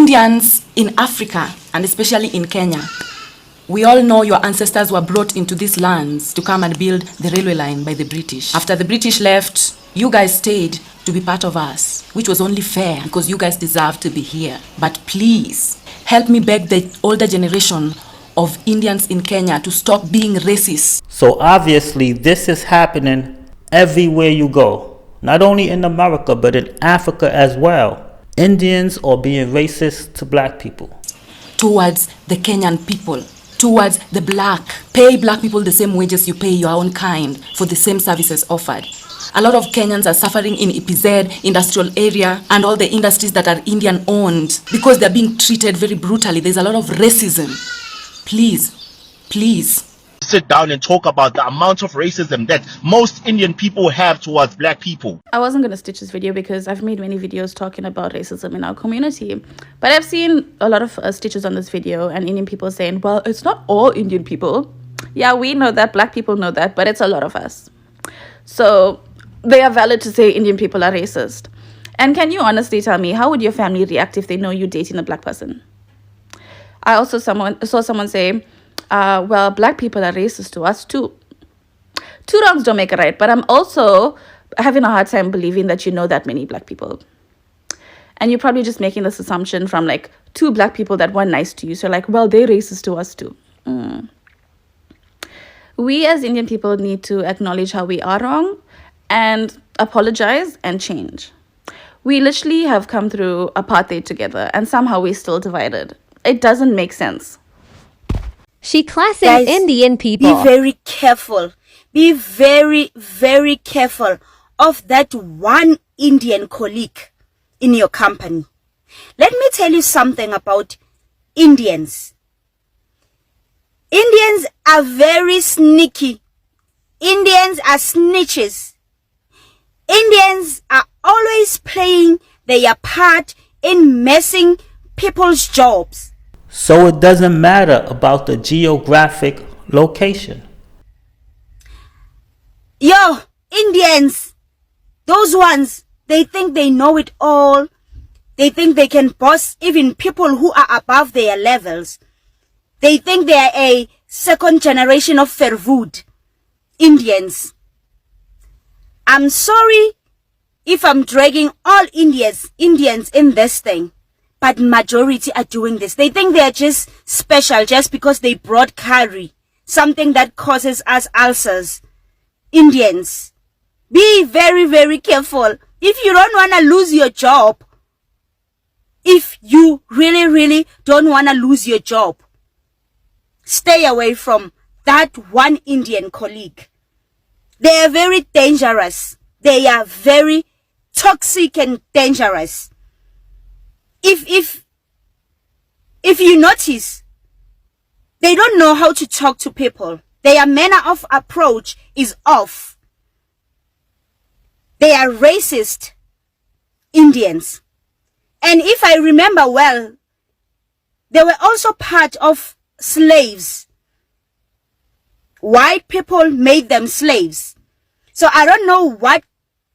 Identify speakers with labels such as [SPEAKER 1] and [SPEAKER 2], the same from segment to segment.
[SPEAKER 1] Indians in Africa, and especially in Kenya, we all know your ancestors were brought into these lands to come and build the railway line by the British. After the British left, you guys stayed to be part of us, which was only fair because you guys deserve to be here. But please, help me beg the older generation of Indians in Kenya to stop being racist.
[SPEAKER 2] So obviously this is happening everywhere you go, not only in America but in Africa as well. Indians are being racist to black people.
[SPEAKER 1] Towards the Kenyan people, towards the black. Pay black people the same wages you pay your own kind for the same services offered. A lot of Kenyans are suffering in EPZ, industrial area, and all the industries that are Indian owned because they're being treated very brutally. There's a lot of racism. Please, please.
[SPEAKER 3] Sit down and talk about the amount of racism that most Indian people have towards black people.
[SPEAKER 4] I wasn't going to stitch this video because I've made many videos talking about racism in our community. But I've seen a lot of stitches on this video and Indian people saying, well, it's not all Indian people. Yeah, we know that. Black people know that. But it's a lot of us. So they are valid to say Indian people are racist. And can you honestly tell me, how would your family react if they know you're dating a black person? I also saw someone say, well, black people are racist to us too. Two wrongs don't make a right, but I'm also having a hard time believing that you know that many black people. And you're probably just making this assumption from like two black people that were nice to you. So like, well, they're racist to us too. We as Indian people need to acknowledge how we are wrong and apologize and change. We literally have come through apartheid together and somehow we're still divided. It doesn't make sense.
[SPEAKER 5] She classic
[SPEAKER 6] Guys,
[SPEAKER 5] Indian people.
[SPEAKER 6] Be very careful. Be very, very careful of that one Indian colleague in your company. Let me tell you something about Indians. Indians are very sneaky. Indians are snitches. Indians are always playing their part in messing people's jobs.
[SPEAKER 2] So it doesn't matter about the geographic location.
[SPEAKER 6] Yo, Indians, those ones, they think they know it all. They think they can boss even people who are above their levels. They think they are a second generation of Verwoerd. Indians. I'm sorry if I'm dragging all Indians in this thing. But majority are doing this. They think they're just special just because they brought curry. Something that causes us ulcers. Indians, be very, very careful. If you don't want to lose your job, if you really, really don't want to lose your job, stay away from that one Indian colleague. They are very dangerous. They are very toxic and dangerous. If you notice, they don't know how to talk to people. Their manner of approach is off. They are racist Indians. And if I remember well, they were also part of slaves. White people made them slaves. So I don't know what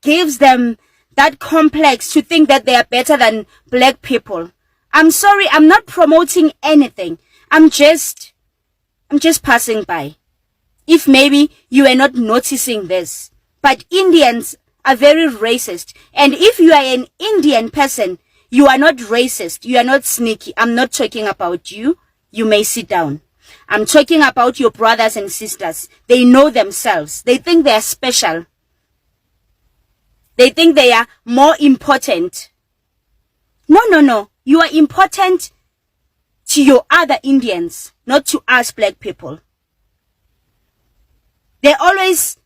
[SPEAKER 6] gives them that complex to think that they are better than black people. I'm sorry, I'm not promoting anything. I'm just passing by. If maybe you are not noticing this. But Indians are very racist. And if you are an Indian person, you are not racist. You are not sneaky. I'm not talking about you. You may sit down. I'm talking about your brothers and sisters. They know themselves. They think they are special. They think they are more important. No. You are important to your other Indians, not to us black people. They always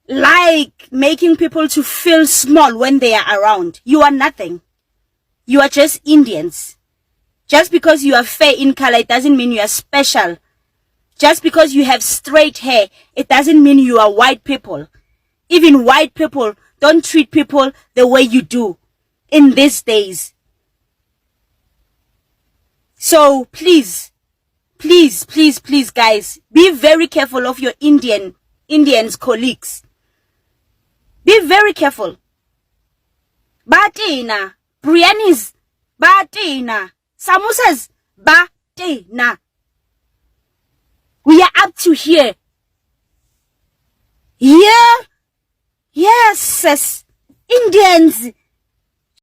[SPEAKER 6] like making people to feel small when they are around. You are nothing. You are just Indians. Just because you are fair in color, it doesn't mean you are special. Just because you have straight hair, it doesn't mean you are white people. Even white people don't treat people the way you do in these days. So please, guys, be very careful of your Indians colleagues. Be very careful. Batina, Briannis, Batina, Samosas ba te na. We are up to here. Here, yes, Indians.